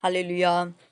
Hallelujah.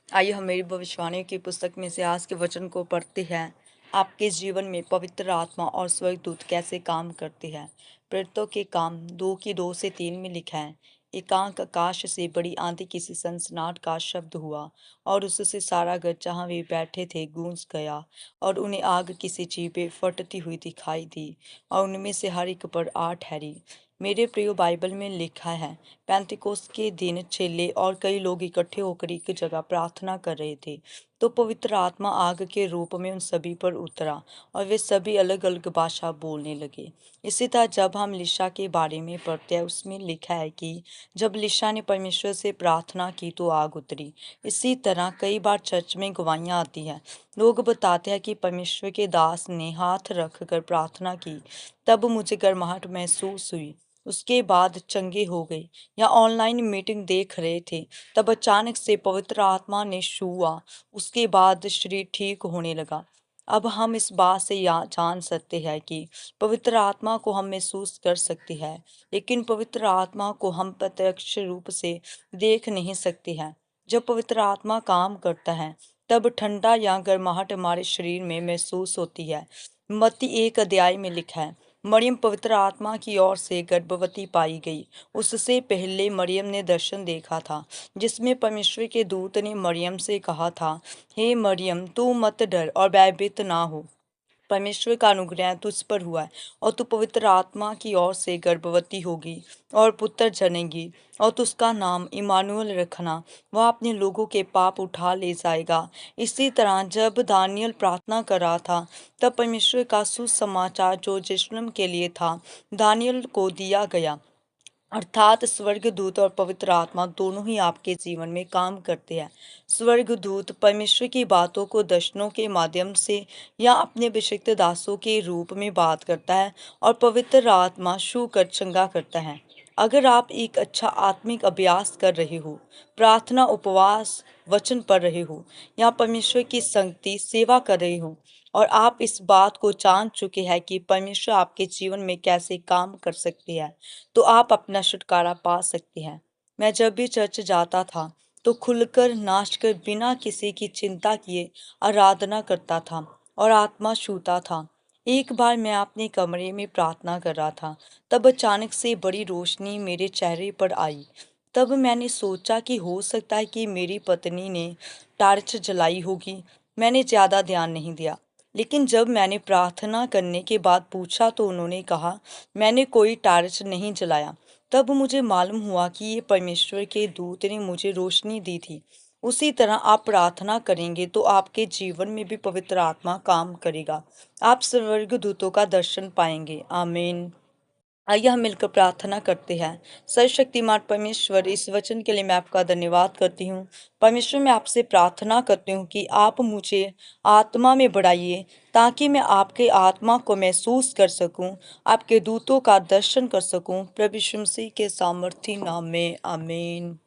आइए हम मेरी भविष्यवाणी की पुस्तक में से आज के वचन को पढ़ते हैं। आपके जीवन में पवित्र आत्मा और स्वर्गदूत कैसे काम करते हैं। प्रेरितों के काम 2:2 से 3 में लिखा है। एकांक आकाश से बड़ी आंधी किसी सनसनाहट का शब्द हुआ और उससे सारा घर जहाँ वे बैठे थे गूंज गया। और उन्हें आग किसी चीज पे फटती हुई दिखाई दी और उनमें से हर एक पर आ ठहरी। मेरे प्रिय बाइबल में लिखा है, पेंतिकोस्त के दिन चेले और कई लोग इकट्ठे होकर एक जगह प्रार्थना कर रहे थे। तो पवित्र आत्मा आग के रूप में उन सभी पर उतरा और वे सभी अलग अलग भाषा बोलने लगे। इसी तरह जब हम लिशा के बारे में पढ़ते हैं, उसमें लिखा है कि जब लिशा ने परमेश्वर से प्रार्थना की तो आग उतरी। इसी तरह कई बार चर्च में गवाहियाँ आती हैं। लोग बताते हैं कि परमेश्वर के दास ने हाथ रख कर प्रार्थना की, तब मुझे गर्माहट महसूस हुई। उसके बाद चंगे हो गए। या ऑनलाइन मीटिंग देख रहे थे, तब अचानक से पवित्र आत्मा ने छुआ। उसके बाद शरीर ठीक होने लगा। अब हम इस बात से जान सकते हैं कि पवित्र आत्मा को हम महसूस कर सकते हैं, लेकिन पवित्र आत्मा को हम प्रत्यक्ष रूप से देख नहीं सकते हैं। जब पवित्र आत्मा काम करता है, तब ठंडा या गर्माहट हमारे शरीर में महसूस होती है। मत्ती 1 अध्याय में लिखा है, मरियम पवित्र आत्मा की ओर से गर्भवती पाई गई। उससे पहले मरियम ने दर्शन देखा था, जिसमें परमेश्वर के दूत ने मरियम से कहा था, हे मरियम, तू मत डर और भयभीत ना हो। परमेश्वर का अनुग्रह तुझ पर हुआ है और तू पवित्र आत्मा की ओर से गर्भवती होगी और पुत्र जनेगी और तू उसका नाम इमानुएल रखना। वह अपने लोगों के पाप उठा ले जाएगा। इसी तरह जब दानियल प्रार्थना कर रहा था, तब परमेश्वर का सुसमाचार जो यरूशलेम के लिए था, दानियल को दिया गया। अर्थात स्वर्गदूत और पवित्र आत्मा दोनों ही आपके जीवन में काम करते हैं। स्वर्गदूत परमेश्वर की बातों को दर्शनों के माध्यम से या अपने अभिषिक्त दासों के रूप में बात करता है, और पवित्र आत्मा छू कर चंगा करता है। अगर आप एक अच्छा आत्मिक अभ्यास कर रहे हो, प्रार्थना, उपवास, वचन पढ़ रहे हो या परमेश्वर की संगति सेवा कर रहे हो, और आप इस बात को जान चुके हैं कि परमेश्वर आपके जीवन में कैसे काम कर सकते हैं, तो आप अपना छुटकारा पा सकते हैं। मैं जब भी चर्च जाता था, तो खुलकर नाचकर बिना किसी की चिंता किए आराधना करता था और आत्मा छूता था। एक बार मैं अपने कमरे में प्रार्थना कर रहा था, तब अचानक से बड़ी रोशनी मेरे चेहरे पर आई। तब मैंने सोचा कि हो सकता है कि मेरी पत्नी ने टार्च जलाई होगी। मैंने ज़्यादा ध्यान नहीं दिया, लेकिन जब मैंने प्रार्थना करने के बाद पूछा तो उन्होंने कहा, मैंने कोई टार्च नहीं जलाया। तब मुझे मालूम हुआ कि ये परमेश्वर के दूत ने मुझे रोशनी दी थी। उसी तरह आप प्रार्थना करेंगे तो आपके जीवन में भी पवित्र आत्मा काम करेगा। आप स्वर्गदूतों का दर्शन पाएंगे। आमीन। आइए हम मिलकर प्रार्थना करते हैं। सर्वशक्तिमान परमेश्वर, इस वचन के लिए मैं आपका धन्यवाद करती हूँ। परमेश्वर, मैं आपसे प्रार्थना करती हूँ कि आप मुझे आत्मा में बढ़ाइए, ताकि मैं आपके आत्मा को महसूस कर सकूं, आपके दूतों का दर्शन कर सकूं। प्रभु यीशु मसीह के सामर्थी नाम में आमीन।